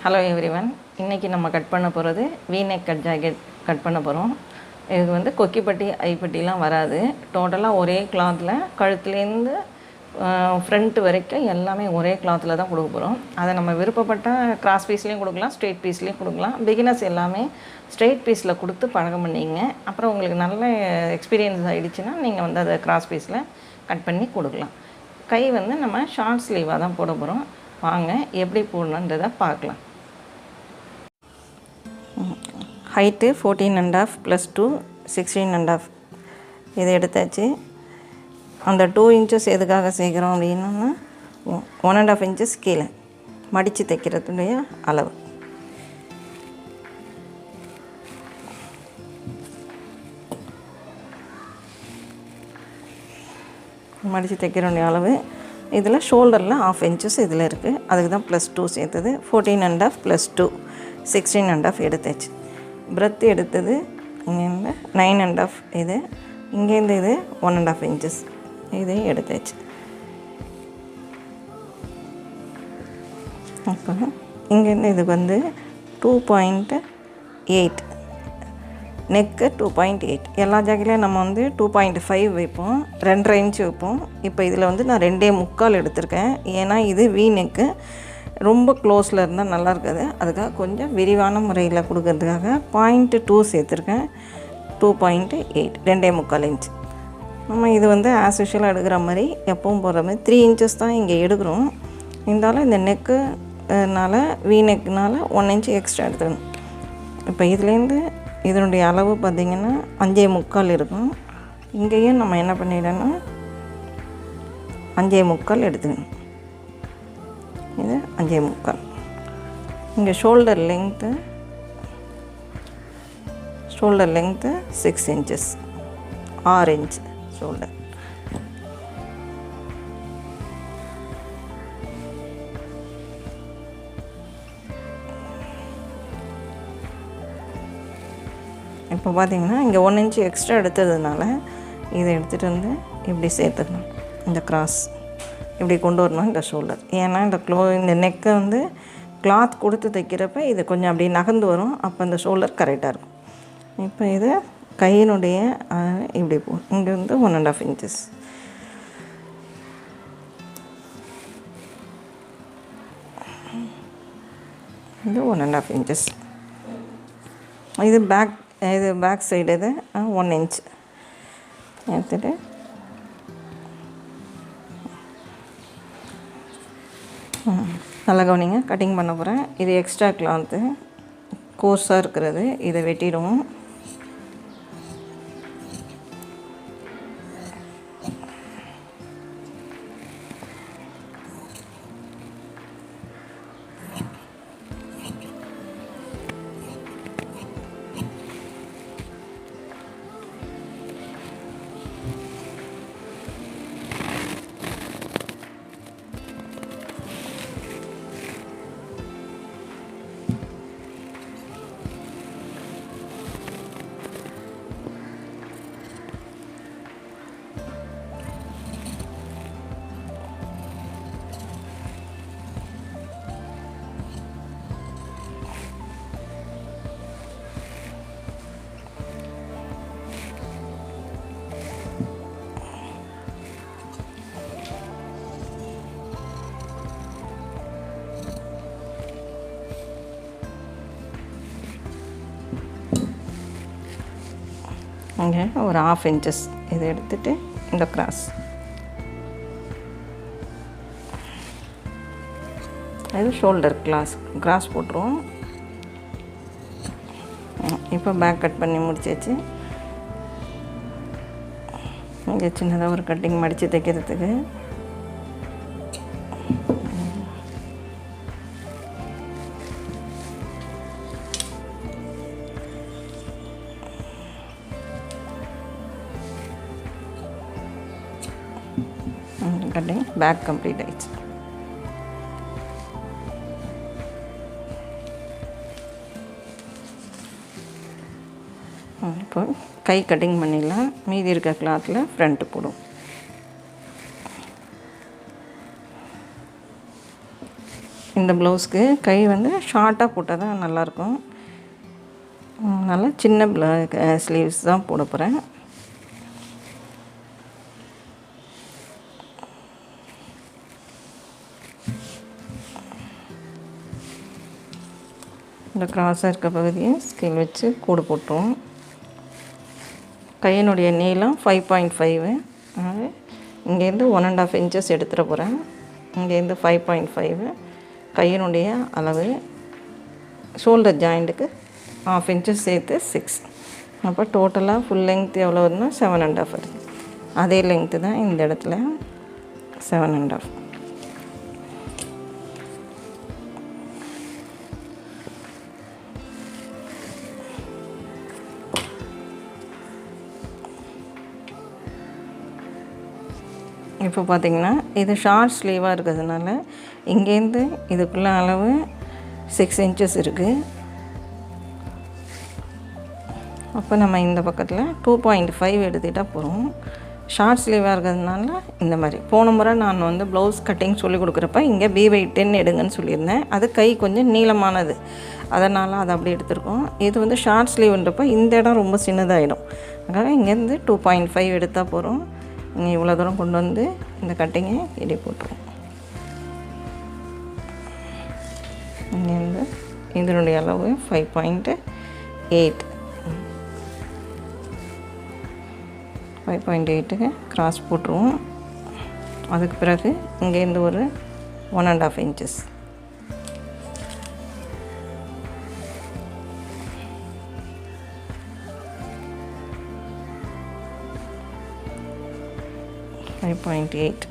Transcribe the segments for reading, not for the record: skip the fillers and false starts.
Hello everyone, இன்றைக்கி நம்ம cut பண்ண போகிறது வீநெக் கட் ஜாக்கெட் கட் பண்ண போகிறோம். இதுக்கு வந்து கொக்கிப்பட்டி ஐப்பட்டிலாம் வராது. டோட்டலாக ஒரே கிளாத்தில் கழுத்துலேருந்து ஃப்ரண்ட் வரைக்கும் எல்லாமே ஒரே கிளாத்தில் தான் கொடுக்க போகிறோம். அதை நம்ம விருப்பப்பட்ட கிராஸ் பீஸ்லேயும் கொடுக்கலாம், ஸ்ட்ரெயிட் பீஸ்லேயும் கொடுக்கலாம். பிகினர்ஸ் எல்லாமே ஸ்ட்ரெயிட் பீஸில் கொடுத்து பழகம் பண்ணிங்க. அப்புறம் உங்களுக்கு நல்ல எக்ஸ்பீரியன்ஸ் ஆகிடுச்சுன்னா நீங்கள் வந்து அதை கிராஸ் பீஸில் கட் பண்ணி கொடுக்கலாம். கை வந்து நம்ம ஷார்ட் ஸ்லீவாக தான் போட போகிறோம். வாங்க எப்படி போடணுன்றதை பார்க்கலாம். ஹைட்டு 14.5 + 2 16.5 இதை எடுத்தாச்சு. அந்த 2 இன்ச்சஸ் எதுக்காக சேர்க்குறோம் அப்படின்னா 1.5 இன்ச்சஸ் கீழே மடித்து தைக்கிறதுடைய அளவு. மடித்து தைக்கிறோடைய அளவு இதில் ஷோல்டரில் 1/2 இன்ச்சஸ் இதில் இருக்குது. அதுக்கு தான் +2 சேர்த்தது. 14.5 + 2 16.5 எடுத்தாச்சு. பிரெத் எடுத்தது இங்கேருந்து 9.5 இது, இங்கேருந்து இது 1.5 இன்ச்சஸ் இதை எடுத்தாச்சு. அப்போ இங்கேருந்து இதுக்கு வந்து 2.8 நெக்கு 2.8. எல்லா ஜாக்கெட்லேயும் நம்ம வந்து 2.5 வைப்போம், 2.5 இன்ச்சு வைப்போம். இப்போ இதில் வந்து நான் 2.25 எடுத்திருக்கேன். ஏன்னா இது வீ நெக்கு ரொம்ப க்ளோஸில் இருந்தால் நல்லா இருக்காது. அதுக்காக கொஞ்சம் விரிவான முறையில் கொடுக்கறதுக்காக 0.2 சேர்த்துருக்கேன். 2.8 2.25 இன்ச். நம்ம இது வந்து ஆஸ் யூஷுவலாக எடுக்கிற மாதிரி எப்பவும் போகிற மாதிரி 3 இன்ச்சஸ் தான் இங்கே எடுக்கிறோம். இருந்தாலும் இந்த நெக்குனால வீ நெக்குனால் 1 இன்ச் எக்ஸ்ட்ரா எடுத்துக்கணும். இப்போ இதுலேருந்து இதனுடைய அளவு பார்த்திங்கன்னா 5.25 இருக்கும். இங்கேயும் நம்ம என்ன பண்ணிடணும்னா 5.25 எடுத்துக்கணும். இது 5.25. இங்கே shoulder length 6 inches, 6 inch shoulder. இப்போ பார்த்திங்கன்னா இங்கே 1 இன்ச்சு எக்ஸ்ட்ரா எடுத்ததுனால இதை எடுத்துகிட்டு வந்து இப்படி சேர்த்துக்கணும். இந்த கிராஸ் இப்படி கொண்டு வரணும் இந்த ஷோல்டர். ஏன்னா இந்த நெக்கை வந்து கிளாத் கொடுத்து தைக்கிறப்ப இது கொஞ்சம் அப்படி நகர்ந்து வரும். அப்போ இந்த ஷோல்டர் கரெக்டாக இருக்கும். இப்போ இது கையினுடைய இப்படி போகும். இங்கே வந்து 1.5 இன்ச்சஸ். இது 1.5 இன்ச்சஸ். இது பேக் சைடு இது 1 இன்ச் எடுத்துகிட்டு நல்லா கவனிங்க. கட்டிங் பண்ண போகிறேன். இது எக்ஸ்ட்ரா கிளாத்து கோர்ஸாக இருக்கிறது, இதை வெட்டிடுவோம். இங்கே ஒரு 1/2 இன்ச்சஸ் இதை எடுத்துகிட்டு இந்த இது ஷோல்டர் கிராஸ் போட்டுருவோம். இப்போ பேக் கட் பண்ணி முடிச்சாச்சு. இங்கே சின்னதாக ஒரு கட்டிங் மடித்து தைக்கிறதுக்கு கட்டிங் பேக் கம்ப்ளீட் ஆயிடுச்சு. இப்போ கை கட்டிங் பண்ணிடலாம். மீதி இருக்க கிளாத்தில் ஃப்ரண்ட்டு போடும். இந்த ப்ளவுஸ்க்கு கை வந்து ஷார்ட்டாக போட்டால் தான் நல்லாயிருக்கும். அதனால் சின்ன ஸ்லீவ்ஸ் தான் போட போகிறேன். இந்த கிராஸாக இருக்க பகுதியை ஸ்கேல் வச்சு கூடு போட்டுருவோம். கையினுடைய நீளம் 5.5. இங்கேருந்து 1.5 இன்ச்சஸ் எடுத்துகிற போகிறேன். இங்கேருந்து 5.5 கையினுடைய அளவு. ஷோல்டர் ஜாயிண்ட்டுக்கு 1/2 இன்ச்சஸ் சேர்த்து 6. அப்போ டோட்டலாக ஃபுல் லெங்த் எவ்வளோ வருதுன்னா 7.5 வருது. அதே லெங்க்த்து தான் இந்த இடத்துல 7.5. இப்போ பார்த்திங்கன்னா இது ஷார்ட் ஸ்லீவாக இருக்கிறதுனால இங்கேருந்து இதுக்குள்ள அளவு 6 இன்ச்சஸ் இருக்குது. அப்போ நம்ம இந்த பக்கத்தில் 2.5 எடுத்துக்கிட்டால் போகிறோம். ஷார்ட் ஸ்லீவாக இருக்கிறதுனால இந்த மாதிரி. போன முறை நான் வந்து ப்ளவுஸ் கட்டிங் சொல்லி கொடுக்குறப்ப இங்கே B/10 எடுங்கன்னு சொல்லியிருந்தேன். அது கை கொஞ்சம் நீளமானது, அதனால் அதை அப்படி எடுத்துருக்கோம். இது வந்து ஷார்ட் ஸ்லீவ்ன்றப்போ இந்த இடம் ரொம்ப சின்னதாகிடும். அதனால் இங்கேருந்து 2.5 எடுத்தால் போகிறோம். இங்கே இவ்வளோ தூரம் கொண்டு வந்து இந்த கட்டிங்கை இடி போட்டுருவோம். இங்கேருந்து இதனுடைய அளவு 5.8. 5.8க்கு கிராஸ் போட்டுருவோம். அதுக்கு பிறகு இங்கேருந்து ஒரு 1.5 இன்ச்சஸ். .8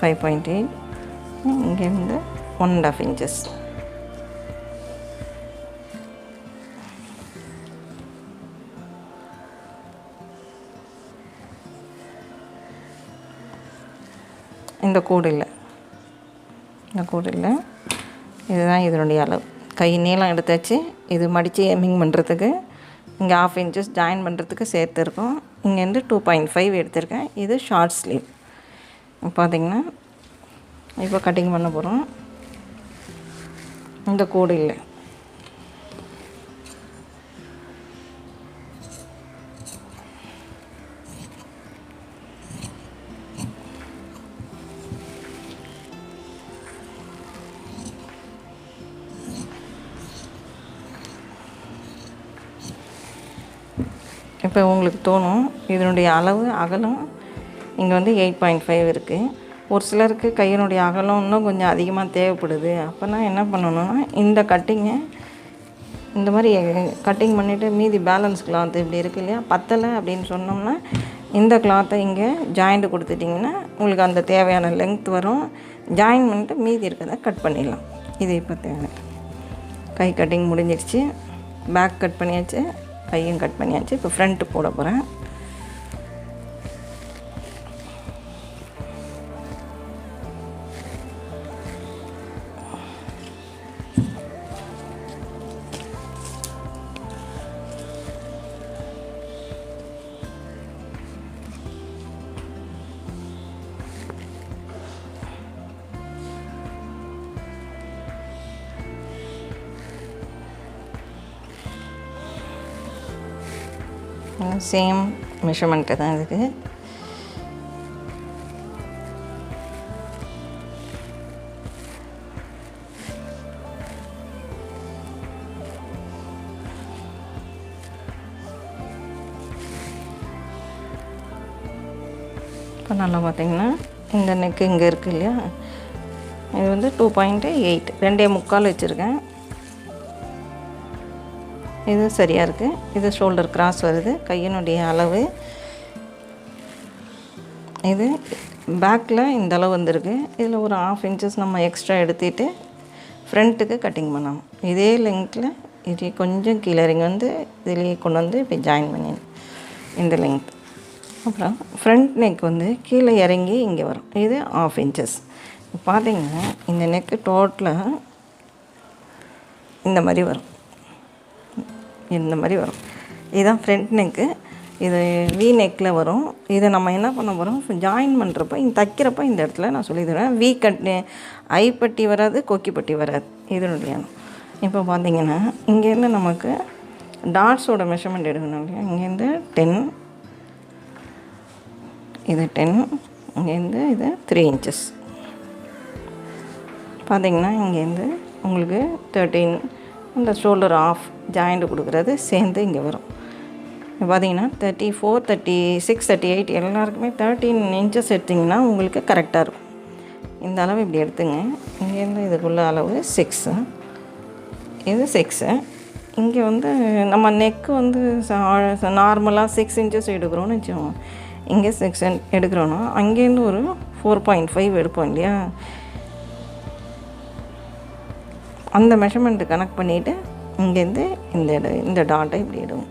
5.8 இங்கேருந்து 1.5 இன்ச்சஸ். இந்த கோடு இல்லை, இதுதான் இதனுடைய அளவு. கை நீளம் எடுத்தாச்சு. இது மடித்து எம்மிங் பண்ணுறதுக்கு இங்கே 1/2 இன்ச்சஸ் ஜாயின் பண்ணுறதுக்கு சேர்த்துருக்கோம். இங்கேருந்து 2.5 எடுத்திருக்கேன். இது ஷார்ட் ஸ்லீவ். பார்த்திங்கன்னா இப்போ கட்டிங் பண்ண போகிறோம். இந்த கோடு இல்லை. இப்போ உங்களுக்கு தோணும் இதனுடைய அளவு அகலம் இங்கே வந்து 8.5 இருக்குது. ஒரு சிலருக்கு கையினுடைய அகலம் இன்னும் கொஞ்சம் அதிகமாக தேவைப்படுது. அப்போனா என்ன பண்ணணும்னா இந்த கட்டிங்கை இந்த மாதிரி கட்டிங் பண்ணிவிட்டு மீதி பேலன்ஸ் கிளாத் இப்படி இருக்குது இல்லையா, பத்தலை அப்படின்னு சொன்னோம்னா இந்த கிளாத்தை இங்கே ஜாயிண்ட் கொடுத்துட்டிங்கன்னா உங்களுக்கு அந்த தேவையான லெங்த் வரும். ஜாயின் பண்ணிட்டு மீதி இருக்கிறத கட் பண்ணிடலாம். இது இப்போ தேவை. கை கட்டிங் முடிஞ்சிடுச்சு. பேக் கட் பண்ணியாச்சு, கையும் கட் பண்ணியாச்சு. இப்போ ஃப்ரண்ட்டு போட போகிறேன். சேம் மெஷர்மெண்ட்டு தான் இதுக்கு. இப்போ நல்லா பார்த்திங்கன்னா இந்த நெக்கு இங்கே இருக்குது இல்லையா, இது வந்து 2.8 2.25 வச்சுருக்கேன். இது சரியாக இருக்குது. இது ஷோல்டர் கிராஸ் வருது. கையினுடைய அளவு இது பேக்கில் இந்த அளவு வந்திருக்கு. இதில் ஒரு 1/2 இன்ச்சஸ் நம்ம எக்ஸ்ட்ரா எடுத்துகிட்டு ஃப்ரண்ட்டுக்கு கட்டிங் பண்ணணும். இதே லெங்த்தில் இது கொஞ்சம் கீழே இறங்கி வந்து இதிலேயே கொண்டு வந்து இப்போ ஜாயின் பண்ணிடணும் இந்த லெங்த். அப்புறம் ஃப்ரண்ட் நெக் வந்து கீழே இறங்கி இங்கே வரும். இது 1/2 இன்ச்சஸ். பார்த்திங்கன்னா இந்த நெக்கு டோட்டலாக இந்த மாதிரி வரும். இதுதான் ஃப்ரண்ட் நெக்கு. இது வி நெக்கில் வரும். இதை நம்ம என்ன பண்ண போகிறோம், ஜாயின் பண்ணுறப்ப இந்த தைக்கிறப்ப இந்த இடத்துல நான் சொல்லி தருவேன். வி கட் ஐப்பட்டி வராது, கொக்கிப்பட்டி வராது இதனுடைய. இப்போ பார்த்திங்கன்னா இங்கேருந்து நமக்கு டாட்ஸோட மெஷர்மெண்ட் எடுக்கணும் இல்லையா. இங்கேருந்து 10, இது 10, இங்கேருந்து இது 3 இன்ச்சஸ். பார்த்திங்கன்னா இங்கேருந்து உங்களுக்கு 13 இந்த ஷோல்டர் ஆஃப் ஜாயிண்ட் கொடுக்குறது சேர்ந்து இங்கே வரும். பார்த்திங்கன்னா 34, 36, 38 எல்லாருக்குமே 13 இன்ச்சஸ் எடுத்திங்கன்னா உங்களுக்கு கரெக்டாக இருக்கும். இந்த அளவு இப்படி எடுத்துங்க. இங்கேருந்து இதுக்குள்ள அளவு 6, இது 6. இங்கே வந்து நம்ம நெக்கு வந்து நார்மலாக 6 இன்ச்சஸ் எடுக்கிறோன்னு வச்சுக்கோங்க. இங்கே 6 எடுக்கிறோன்னா அங்கேருந்து ஒரு 4.5 எடுப்போம் இல்லையா. அந்த மெஷர்மெண்ட்டு கனெக்ட் பண்ணிவிட்டு இங்கேருந்து இந்த டாட்டை இப்படி எடுவோம்.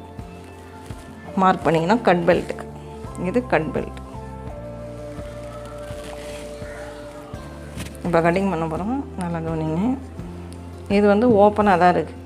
மார்க் பண்ணிங்கன்னா கட் பெல்ட்டுக்கு. இது கட் பெல்ட். இப்போ கட்டிங் பண்ண போகிறோம். நல்லா கவனிங்க. இது வந்து ஓப்பனாக தான் இருக்குது.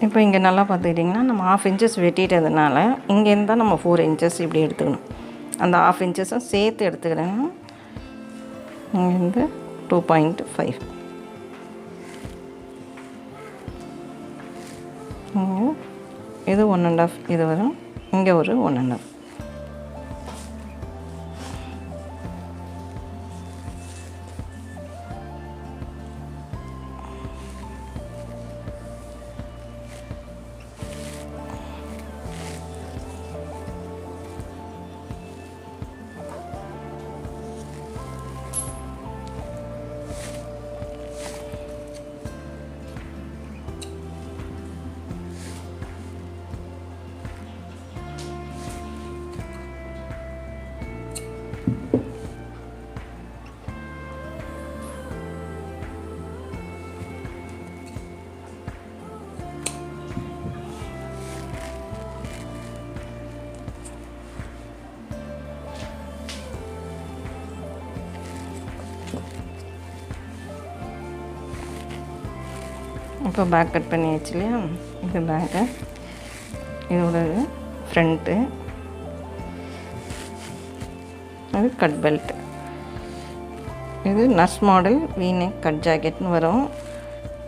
இப்போ இங்கே நல்லா பார்த்துக்கிட்டிங்கன்னா நம்ம 1/2 இன்ச்சஸ் வெட்டிட்டதுனால இங்கேருந்து தான் நம்ம 4 இன்ச்சஸ் இப்படி எடுத்துக்கணும். அந்த 1/2 இன்ச்சஸும் சேர்த்து எடுத்துக்கிறேன்னா இங்கேருந்து 2.5, இது 1.5, இது வரும். இங்கே ஒரு 1.5. இப்போ பேக் கட் பண்ணியாச்சு இல்லையா. இது பேக்கு, இதோட ஃப்ரண்ட்டு, அது கட் பெல்ட். இது நர்ஸ் மாடல் வீநெக் கட் ஜாக்கெட்னு வரும்.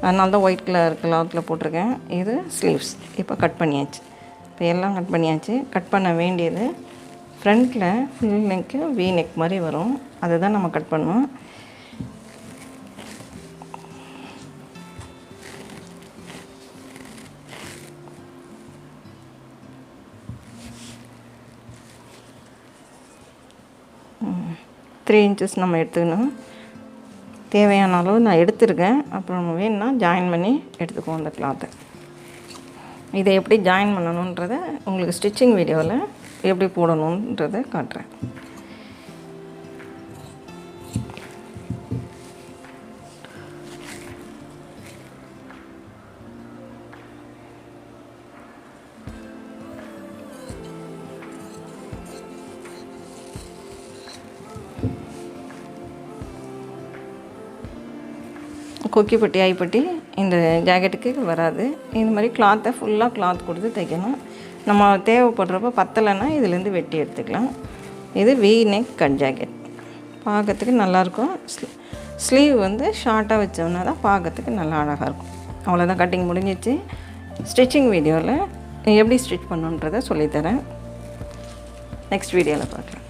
அதனால தான் ஒயிட் கலர் கிளாத்தில் போட்டிருக்கேன். இது ஸ்லீவ்ஸ். இப்போ கட் பண்ணியாச்சு. இப்போ எல்லாம் கட் பண்ணியாச்சு. கட் பண்ண வேண்டியது ஃப்ரண்ட்டில் ஃபுல் நெக்கு வீ நெக் மாதிரி வரும். அதை தான் நம்ம கட் பண்ணுவோம். த்ரீ இன்ச்சஸ் நம்ம எடுத்துக்கணும். தேவையான அளவு நான் எடுத்துருக்கேன். அப்புறம் நம்ம வேணும்னா ஜாயின் பண்ணி எடுத்துக்குவோம் அந்த கிளாத்தை. இதை எப்படி ஜாயின் பண்ணணுன்றதை உங்களுக்கு ஸ்டிச்சிங் வீடியோவில் எப்படி போடணுன்றதை காட்டுறேன். கொக்கிப்பட்டி ஐப்பட்டி இந்த ஜாக்கெட்டுக்கு வராது. இந்த மாதிரி கிளாத்தை ஃபுல்லாக கிளாத் கொடுத்து தைக்கணும். நம்ம தேவைப்படுறப்ப பத்தலைன்னா இதுலேருந்து வெட்டி எடுத்துக்கலாம். இது வீ நெக் கட் ஜாக்கெட், பார்க்கறதுக்கு நல்லாயிருக்கும். ஸ்லீவ் வந்து ஷார்ட்டாக வச்சோம்னா தான் பார்க்கறதுக்கு நல்லா அழகாக இருக்கும். அவ்வளோதான், கட்டிங் முடிஞ்சிச்சு. ஸ்டிச்சிங் வீடியோவில் எப்படி ஸ்டிச் பண்ணுன்றதை சொல்லித்தரேன். நெக்ஸ்ட் வீடியோவில் பார்க்கலாம்.